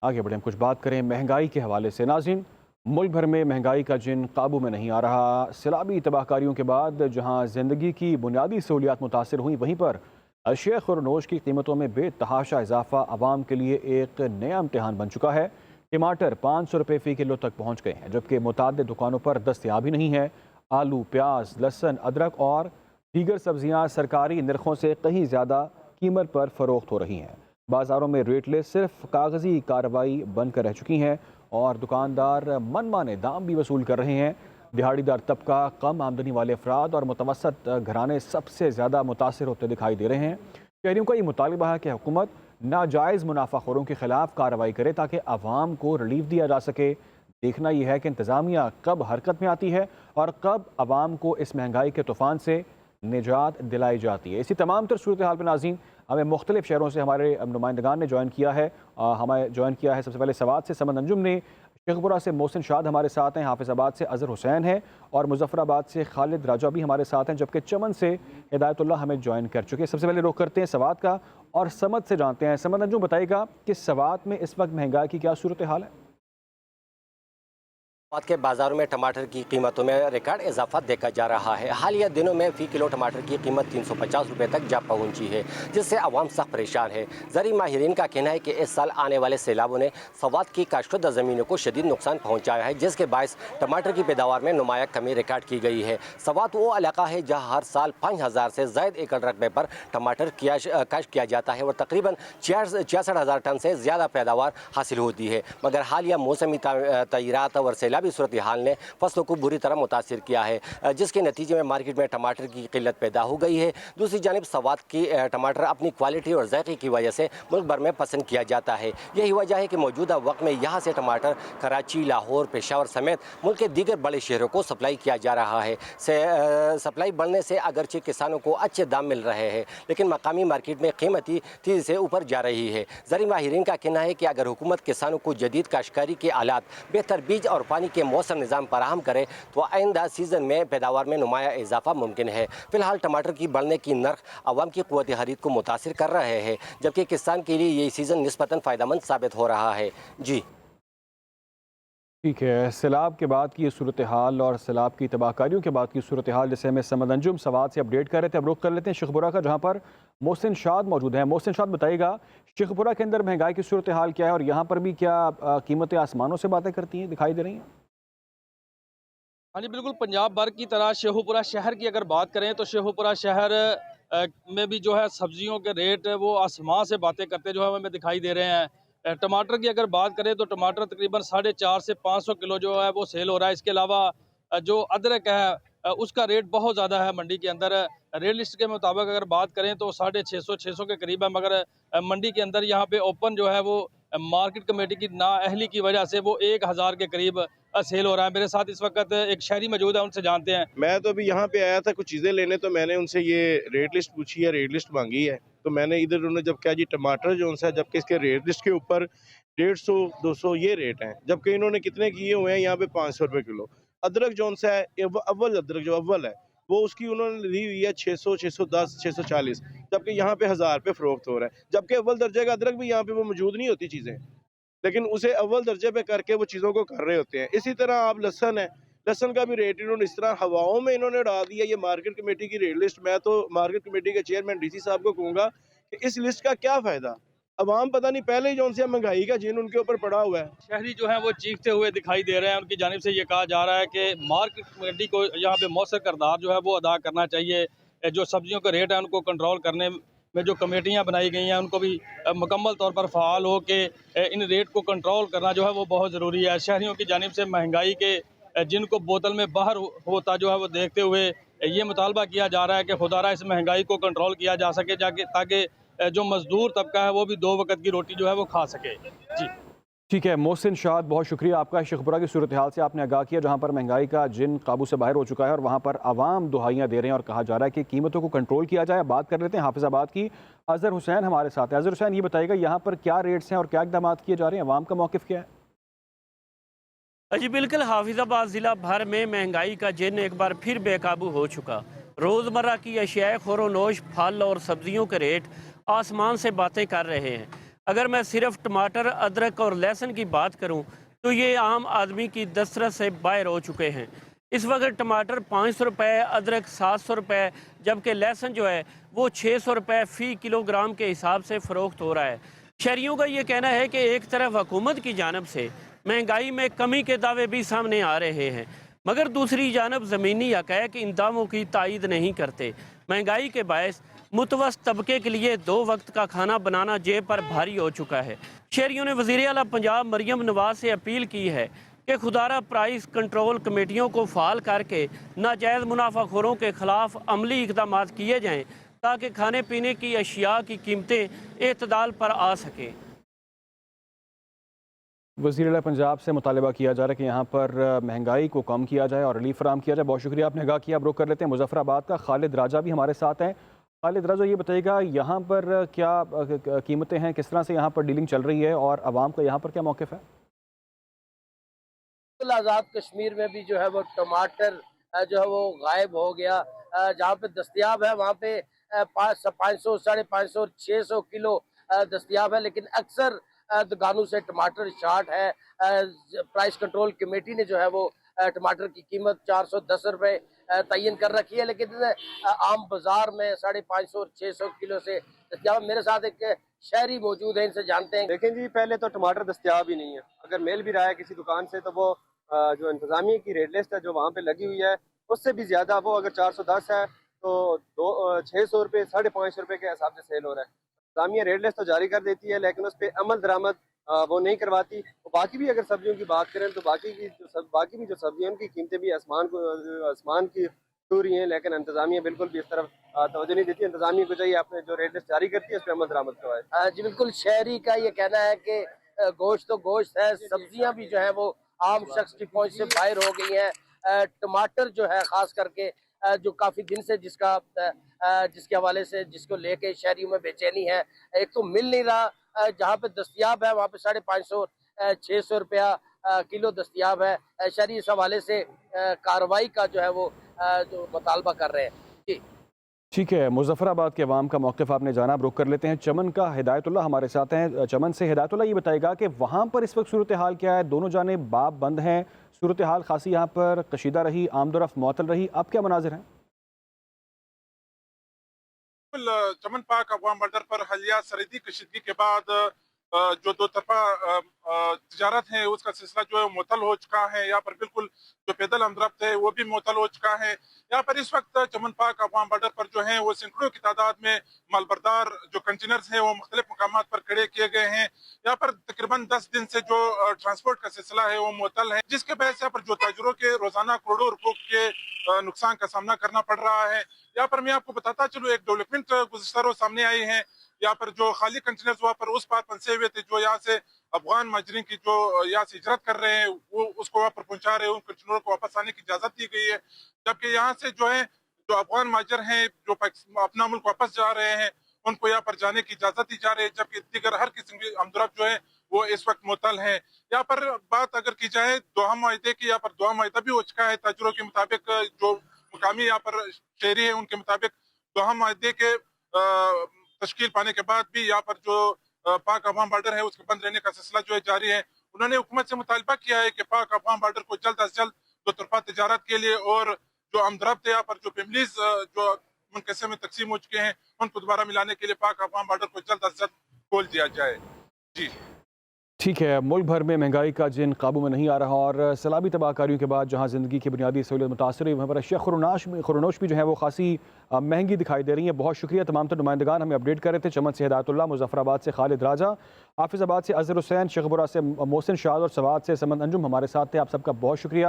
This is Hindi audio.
आगे बढ़े, हम कुछ बात करें महंगाई के हवाले से। नाज़रीन, मुल्क भर में महंगाई का जिन काबू में नहीं आ रहा। सैलाबी तबाहकारियों के बाद जहां ज़िंदगी की बुनियादी सहूलियात मुतासर हुई, वहीं पर अशिया खुरनोश की कीमतों में बेतहाशा इजाफा आवाम के लिए एक नया इम्तहान बन चुका है। टमाटर 500 रुपये फ़ी किलो तक पहुँच गए हैं, जबकि मुताद दुकानों पर दस्तयाब ही नहीं है। आलू, प्याज, लहसुन, अदरक और दीगर सब्जियाँ सरकारी नरखों से कहीं ज़्यादा कीमत पर फ़रोख्त हो रही हैं। बाज़ारों में रेट लिस्ट सिर्फ कागजी कार्रवाई बनकर रह चुकी हैं और दुकानदार मनमाने दाम भी वसूल कर रहे हैं। दिहाड़ीदार तबका, कम आमदनी वाले अफराद और मुतवसत घराने सबसे ज़्यादा मुतासर होते दिखाई दे रहे हैं। शहरियों का ये मुतालबा है कि हुकूमत नाजायज़ मुनाफाखोरों के खिलाफ कार्रवाई करे ताकि आवाम को रिलीफ दिया जा सके। देखना यह है कि इंतज़ामिया कब हरकत में आती है और कब आवाम को इस महंगाई के तूफ़ान से निजात दिलाई जाती है। इसी तमाम तर सूरत हाल पर नाज़रीन, हमें मुख्तलिफ शहरों से हमारे नुमाइंदगान ने ज्वाइन किया है। हमें ज्वाइन किया है सबसे पहले सवात से समद अंजुम ने, शेखपुरा से मोहसिन शाद हमारे साथ हैं, हाफिज़ाबाद से अज़हर हुसैन है और मुजफ्फराबाद से खालिद राजा भी हमारे साथ हैं, जबकि चमन से हिदायतुल्लाह हमें ज्वाइन कर चुके हैं। सबसे पहले रुख करते हैं सवात का और समद से जानते हैं। समद अंजुम, बताइएगा कि सवात में इस वक्त महंगाई की क्या सूरत हाल है? बाद के बाज़ारों में टमाटर की कीमतों में रिकॉर्ड इजाफा देखा जा रहा है। हालिया दिनों में फ़ी किलो टमाटर की कीमत 350 रुपये तक जा पहुंची है, जिससे आवाम सख्त परेशान है। ज़री माहिरीन का कहना है कि इस साल आने वाले सैलाबों ने सवात की काश्तुदा ज़मीनों को शदीद नुकसान पहुंचाया है, जिसके बायस टमाटर की पैदावार में नुमाया कमी रिकॉर्ड की गई है। सवात वो इलाका है जहाँ हर साल 5000 से ज़ायद एकड़ रकबे पर टमाटर काश्त किया जाता है और तकरीबन 66,000 टन से ज़्यादा पैदावार हासिल होती है। मगर हालिया मौसमी तगीरात और सैलाब भी सूरत हाल ने फसलों को बुरी तरह मुतासिर किया है, जिसके नतीजे में मार्केट में टमाटर की किल्लत पैदा हो गई है। दूसरी जानिब सवात की टमाटर अपनी क्वालिटी और जायके की वजह से मुल्क भर में पसंद किया जाता है। यही वजह है कि मौजूदा वक्त में यहाँ से टमाटर कराची, लाहौर, पेशावर समेत मुल्क के दीगर बड़े शहरों को सप्लाई किया जा रहा है। सप्लाई बढ़ने से अगरचे किसानों को अच्छे दाम मिल रहे हैं, लेकिन मकामी मार्केट में कीमती तेजी से ऊपर जा रही है। ज़री माहिरीन का कहना है कि अगर हुकूमत किसानों को जदीद काश्तकारी के आलात, बेहतर बीज और पानी के मौसम निज़ाम फराहम करे तो आइंदा सीज़न में पैदावार में नुमाया इजाफा मुमकिन है। फिलहाल टमाटर की बढ़ने की नर्ख आवाम की क़ुव्वत खरीद को मुतासिर कर रहे हैं, जबकि किसान के लिए ये सीज़न निस्बतन फ़ायदेमंद साबित हो रहा है। जी ठीक है, सैलाब के बाद की सूरत हाल और सैलाब की तबाहकारियों के बाद की सूरत हाल जैसे हमें समद अंजुम सवात से अपडेट कर रहे थे। अब रुख कर लेते हैं शेखपुरा का, जहाँ पर मोहसिन शाद मौजूद हैं। मोहसिन शाद, बताइएगा शेखपुरा के अंदर महंगाई की सूरत हाल क्या है और यहाँ पर भी क्या कीमतें आसमानों से बातें करती हैं, दिखाई दे रही हैं? हाँ जी, बिल्कुल पंजाब भर की तरह शेखुपुरा शहर की अगर बात करें तो शेखुपुरा शहर में भी जो है सब्जियों के रेट वो आसमान से बातें करते जो है हमें दिखाई दे रहे हैं। टमाटर की अगर बात करें तो टमाटर तकरीबन 450 से 500 किलो जो है वो सेल हो रहा है। इसके अलावा जो अदरक है उसका रेट बहुत ज़्यादा है मंडी के अंदर। रेट लिस्ट के मुताबिक अगर बात करें तो 650 के करीब है, मगर मंडी के अंदर यहाँ पे ओपन जो है वो मार्केट कमेटी की नाअहली की वजह से वो 1000 के करीब सेल हो रहा है। मेरे साथ इस वक्त एक शहरी मौजूद है, उनसे जानते हैं। मैं तो अभी यहाँ पे आया था कुछ चीज़ें लेने, तो मैंने उनसे ये रेट लिस्ट पूछी है, रेट लिस्ट मांगी है। तो मैंने इधर उन्होंने जब कहा जी टमाटर जो सा, जबकि इसके रेट लिस्ट के ऊपर 150-200 ये रेट हैं, जबकि इन्होंने कितने किए हुए हैं यहाँ पे 500 रुपये किलो। अदरक जो सा है अव्वल अदरक जो अव्वल है वो उसकी उन्होंने ली हुई है 600, 610, 640, जबकि यहाँ पे 1000 पे फरोख्त हो रहा है। जबकि अव्वल दर्जे का अदरक भी यहाँ पे वो मौजूद नहीं होती चीज़ें, लेकिन उसे अव्वल दर्जे पे करके वो चीज़ों को कर रहे होते हैं। इसी तरह आप लहसन है, लहसन का भी रेट इन्होंने इस तरह हवाओं में इन्होंने उड़ा दिया। ये मार्केट कमेटी की रेट लिस्ट, मैं तो मार्केट कमेटी के चेयरमैन डीसी साहब को कहूँगा कि इस लिस्ट का क्या फ़ायदा, अवाम पता नहीं पहले ही जो सी महंगाई का जिन उनके ऊपर पड़ा हुआ है। शहरी जो है वो चीखते हुए दिखाई दे रहे हैं। उनकी जानिब से ये कहा जा रहा है कि मार्केट कमेटी को यहाँ पे मौसर किरदार जो है वो अदा करना चाहिए। जो सब्जियों का रेट है उनको कंट्रोल करने में जो कमेटियाँ बनाई गई हैं उनको भी मुकम्मल तौर पर फ़ाल हो के इन रेट को कंट्रोल करना जो है वो बहुत ज़रूरी है। शहरियों की जानिब से महंगाई के जिनको बोतल में बाहर होता जो है वो देखते हुए ये मुतालबा किया जा रहा है कि खुदारा इस महंगाई को कंट्रोल किया जा सके, जाके ताकि जो मजदूर तबका है वो भी 2 वक्त की रोटी जो है वो खा सके। जी ठीक है मोहसिन शाद, बहुत शुक्रिया आपका। शेखपुरा की सूरत हाल से आपने आगाह किया, जहाँ पर महंगाई का जिन काबू से बाहर हो चुका है और वहाँ पर आवाम दुहाइयाँ दे रहे हैं और कहा जा रहा है कि कीमतों को कंट्रोल किया जाए। बात कर लेते हैं हाफिज़ाबाद की, अज़हर हुसैन हमारे साथ है। अज़हर हुसैन, ये बताइएगा यहाँ पर क्या रेट्स हैं और क्या इक़दाम किए जा रहे हैं, आवाम का मौक़िफ़ क्या है? जी बिल्कुल, हाफिज़ाबाद ज़िला भर में महंगाई का जिन एक बार फिर बेकाबू हो चुका। रोज़मर्रा की अशिया ख़ोरोनोश, फल और सब्जियों के रेट आसमान से बातें कर रहे हैं। अगर मैं सिर्फ टमाटर, अदरक और लहसुन की बात करूं तो ये आम आदमी की दस्तरस से बाहर हो चुके हैं। इस वक्त टमाटर 500 रुपये, अदरक 700 रुपये, जबकि लहसुन जो है वो 600 रुपये फ़ी किलोग्राम के हिसाब से फ़रोख्त हो रहा है। शहरियों का ये कहना है कि एक तरफ हुकूमत की जानब से महंगाई में कमी के दावे भी सामने आ रहे हैं, मगर दूसरी जानब ज़मीनी हक़ाइक़ इन दावों की तायद नहीं करते। महंगाई के बायस मुतवस्त तबके के लिए 2 वक्त का खाना बनाना जेब पर भारी हो चुका है। शहरियों ने वज़ीर आला पंजाब मरियम नवाज से अपील की है कि खुदारा प्राइस कंट्रोल कमेटियों को फ़ाल करके नाजायज़ मुनाफाखोरों के ख़िलाफ़ अमली इक़दाम किए जाएँ ताकि खाने पीने की अशिया की कीमतें एतदाल पर आ सकें। वज़ीर आला पंजाब से मुतालबा किया जा रहा है कि यहाँ पर महंगाई को कम किया जाए और रिलीफ फराम किया जाए। बहुत शुक्रिया, आपने आगाह किया। अब रुख कर लेते हैं मुजफ्फराबाद का। खालिद राजा भी हमारे साथ हैं। खालिद राजा, ये बताइएगा यहाँ पर क्या कीमतें हैं, किस तरह से यहाँ पर डीलिंग चल रही है और आवाम का यहाँ पर क्या मौक़िफ़ है? आज़ाद कश्मीर में भी जो है वो टमाटर जो है वो गायब हो गया। जहाँ पे दस्तयाब है वहाँ पे 500, 550, 600 किलो दस्तयाब है, लेकिन अक्सर दुकानों से टमाटर शार्ट है। प्राइस कंट्रोल कमेटी ने जो है वो टमाटर की कीमत 410 रुपये तयन कर रखी है, लेकिन आम बाजार में 550 और 600 किलो से दस्तयाब। मेरे साथ एक शहरी मौजूद है, इनसे जानते हैं। देखें जी, पहले तो टमाटर दस्तयाब ही नहीं है। अगर मेल भी रहा है किसी दुकान से तो वो जो इंतजामिया की रेट लिस्ट है जो वहाँ पे लगी हुई है उससे भी ज़्यादा, वो अगर 410 है तो 600 रुपये, 550 रुपये के हिसाब से सेल हो रहा है। इंतजामिया रेट लिस्ट तो जारी कर देती है लेकिन उस पर अमल दरामद वो नहीं करवाती। तो बाकी भी अगर सब्जियों की बात करें तो बाकी भी जो सब्जियाँ उनकी कीमतें भी आसमान की छू रही हैं, लेकिन इंतजामिया बिल्कुल भी इस तरफ तवज्जो नहीं देती। इंतजामिया को चाहिए अपने जो रेट लिस्ट जारी करती है उस पर अमल दरामद करवाए। जी बिल्कुल, शहरी का ये कहना है कि गोश्त तो गोश्त है, सब्जियां भी जो है वो आम शख्स की पहुंच से बाहर हो गई हैं। टमाटर जो है खास करके जो काफी दिन से जिसके हवाले से जिसको लेके शहरियों में बेचैनी है। एक तो मिल नहीं रहा, जहाँ पे दस्तयाब है वहाँ पे 550, 600 रुपया किलो दस्तयाब है। शहरी इस हवाले से कार्रवाई का जो है वो जो मुतालबा कर रहे हैं। जी ठीक है, मुजफ्फराबाद के अवाम का मौक़िफ़ आपने जाना। अब रुख कर लेते हैं चमन का। हिदायतुल्लाह हमारे साथ हैं। चमन से हिदायतुल्लाह, ये बताएगा कि वहाँ पर इस वक्त सूरत हाल क्या है? दोनों जानिब बाब बंद हैं, सूरत हाल खासी यहाँ पर कशीदा रही, आमदोरफ्त मुअत्तल रही, अब क्या मनाजिर हैं? चमन पाक अफगान बॉर्डर पर हालिया सरहदी कशीदगी के बाद जो दो तरफा तजारत है उसका सिलसिला जो है मुअत्तल हो चुका है। यहाँ पर बिल्कुल जो पैदल हमदरफ्त है वो भी मुअत्तल हो चुका है। यहाँ पर इस वक्त चमन पाक अफगान बॉर्डर पर जो है वो सैकड़ों की तादाद में मालबरदार जो कंटेनर्स हैं वो मुख्तलिफ मकामात पर खड़े किए गए हैं। यहाँ पर तकरीबन 10 दिन से जो ट्रांसपोर्ट का सिलसिला है वो मुअत्तल है, जिसके वजह से यहाँ पर जो ताजरों के रोजाना करोड़ों रुपयों के नुकसान का सामना करना पड़ रहा है। यहाँ पर मैं आपको बताता चलूँ, एक डेवलपमेंट गुज़श्ता रोज़ सामने आई है। यहाँ पर जो खाली कंटेनर्स वहाँ पर उस पार फंसे हुए थे जो यहाँ से अफगान माजरीन की जो यहाँ से हिजरत कर रहे हैं वो उसको वहाँ पर पहुंचा रहे हैं, उन कंटेनरों को वापस आने की इजाजत दी गई है। जबकि यहाँ से जो है जो अफगान माजर हैं जो अपना मुल्क वापस जा रहे हैं उनको यहाँ पर जाने की इजाजत दी जा रही है, जबकि दीगर हर किस्म की हमदरफ्त जो है वो इस वक्त मुअत्तल है। यहाँ पर बात अगर की जाए दोहा माहिदे की, यहाँ पर दोहा माहिदा भी हो चुका है। ताजरों के मुताबिक जो मुकामी यहाँ पर शहरी है उनके मुताबिक दोहा माहिदे के तश्कील पाने के बाद भी यहाँ पर जो पाक अफगान बॉर्डर है उसके बंद रहने का सिलसिला जो है जारी है। उन्होंने हुकूमत से मुतालबा किया है कि पाक अफगान बॉर्डर को जल्द अज जल्द दो तरफा तजारत के लिए और जो हमदरफ्त है यहाँ पर जो फैमिलीज जो मुनक़सिम में तकसीम हो चुके हैं उनको दोबारा मिलाने के लिए पाक अफगान बॉर्डर को जल्द अज जल्द खोल दिया जाए। जी ठीक है, मुल्क भर में महंगाई का जिन काबू में नहीं आ रहा और सैलाबी तबाहकारियों के बाद जहां ज़िंदगी की बुनियादी सहूलियत मुतासर हुई, वहाँ पर अशिया खुरनोश भी जो है वो खासी महंगी दिखाई दे रही है। बहुत शुक्रिया तमाम नुमाइंदगान हमें अपडेट कर रहे थे। चमन से हिदायतुल्लाह, मुजफ्फराबाद से खालिद राजा, हाफिज़ाबाद से अज़हर हुसैन, शेखपुरा से मोहसिन शाद और सवात से समन अंजुम हमारे साथ थे। आप सबका बहुत शुक्रिया।